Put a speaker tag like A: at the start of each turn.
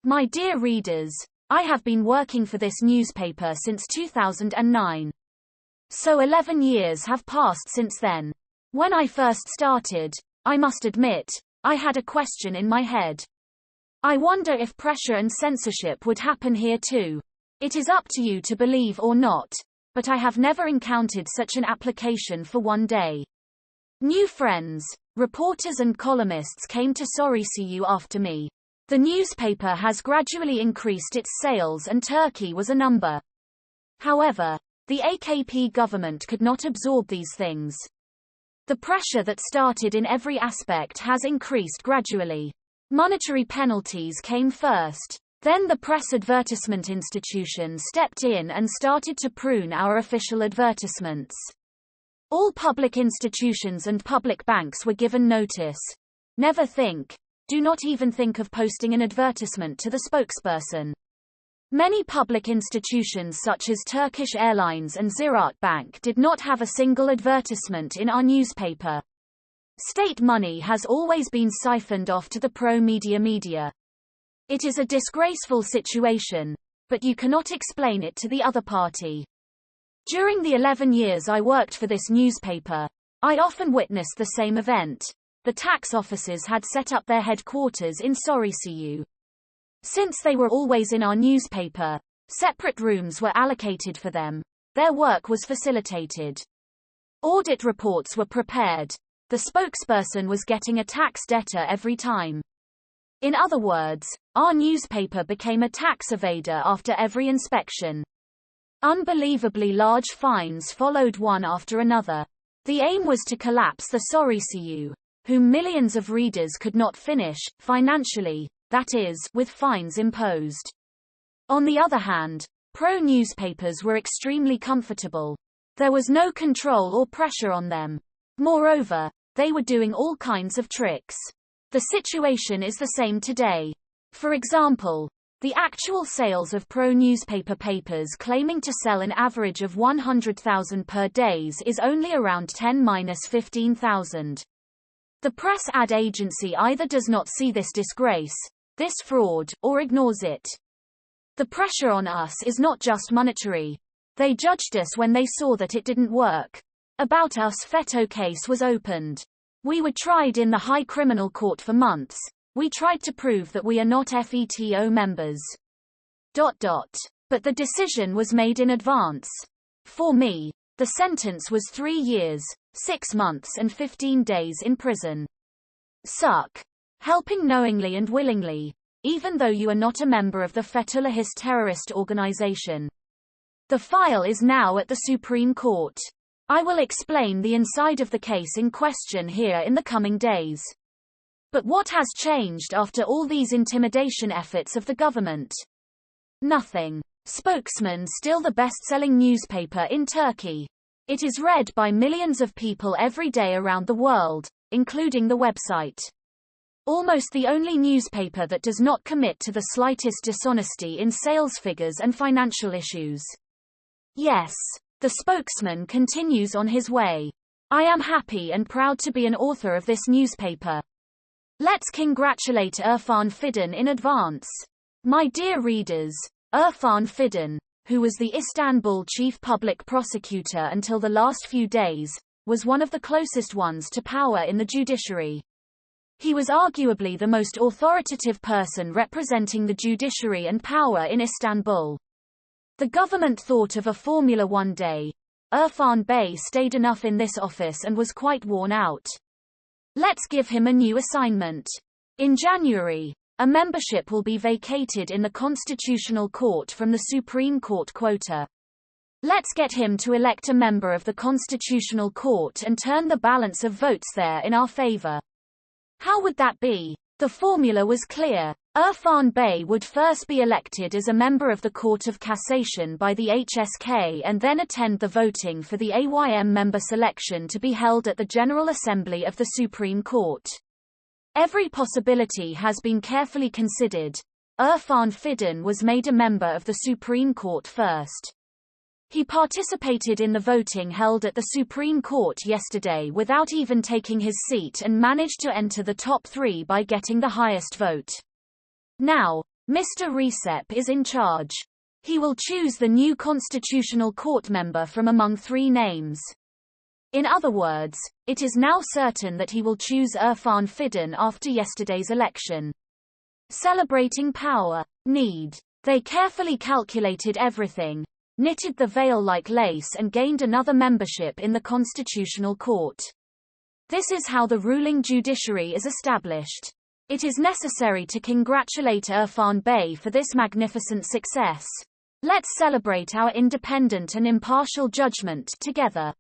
A: My dear readers, I have been working for this newspaper since 2009. So 11 years have passed since then. When I first started, I must admit, I had a question in my head. I wonder if pressure and censorship would happen here too. It is up to you to believe or not, but I have never encountered such an application for one day. New friends, reporters and columnists came to Sözcü after me. The newspaper has gradually increased its sales and Turkey was a number. However, the AKP government could not absorb these things. The pressure that started in every aspect has increased gradually. Monetary penalties came first. Then the press advertisement institution stepped in and started to prune our official advertisements. All public institutions and public banks were given notice. Do not even think of posting an advertisement to the spokesperson. Many public institutions such as Turkish Airlines and Ziraat Bank did not have a single advertisement in our newspaper. State money has always been siphoned off to the pro-media. It is a disgraceful situation, but you cannot explain it to the other party. During the 11 years I worked for this newspaper, I often witnessed the same event. The tax officers had set up their headquarters in Sözcü. Since they were always in our newspaper, separate rooms were allocated for them. Their work was facilitated. Audit reports were prepared. The spokesperson was getting a tax debtor every time. In other words, our newspaper became a tax evader after every inspection. Unbelievably large fines followed one after another. The aim was to collapse the Sözcü, whom millions of readers could not finish, financially, that is, with fines imposed. On the other hand, pro-newspapers were extremely comfortable. There was no control or pressure on them. Moreover, they were doing all kinds of tricks. The situation is the same today. For example, the actual sales of pro-newspaper papers claiming to sell an average of 100,000 per day is only around 10–15,000. The press ad agency either does not see this disgrace, this fraud, or ignores it. The pressure on us is not just monetary. They judged us when they saw that it didn't work. About Us Veto case was opened. We were tried in the High Criminal Court for months. We tried to prove that we are not FETO members. But the decision was made in advance. For me, the sentence was 3 years, 6 months and 15 days in prison. Suck. Helping knowingly and willingly, even though you are not a member of the Fethullahist terrorist organization. The file is now at the Supreme Court. I will explain the inside of the case in question here in the coming days. But what has changed after all these intimidation efforts of the government? Nothing. Spokesman still the best-selling newspaper in Turkey. It is read by millions of people every day around the world, including the website. Almost the only newspaper that does not commit to the slightest dishonesty in sales figures and financial issues. Yes, the spokesman continues on his way. I am happy and proud to be an author of this newspaper. Let's congratulate Irfan Fidan in advance. My dear readers, Irfan Fidan, who was the Istanbul chief public prosecutor until the last few days, was one of the closest ones to power in the judiciary. He was arguably the most authoritative person representing the judiciary and power in Istanbul. The government thought of a formula one day. Irfan Bey stayed enough in this office and was quite worn out. Let's give him a new assignment. In January, a membership will be vacated in the Constitutional Court from the Supreme Court quota. Let's get him to elect a member of the Constitutional Court and turn the balance of votes there in our favor. How would that be? The formula was clear. Irfan Bey would first be elected as a member of the Court of Cassation by the HSK and then attend the voting for the AYM member selection to be held at the General Assembly of the Supreme Court. Every possibility has been carefully considered. Irfan Fidan was made a member of the Supreme Court first. He participated in the voting held at the Supreme Court yesterday without even taking his seat and managed to enter the top 3 by getting the highest vote. Now, Mr. Recep is in charge. He will choose the new Constitutional Court member from among 3 names. In other words, it is now certain that he will choose Irfan Fidan after yesterday's election. Celebrating power. Need. They carefully calculated everything, knitted the veil like lace and gained another membership in the Constitutional Court. This is how the ruling judiciary is established. It is necessary to congratulate Irfan Bey for this magnificent success. Let's celebrate our independent and impartial judgment together.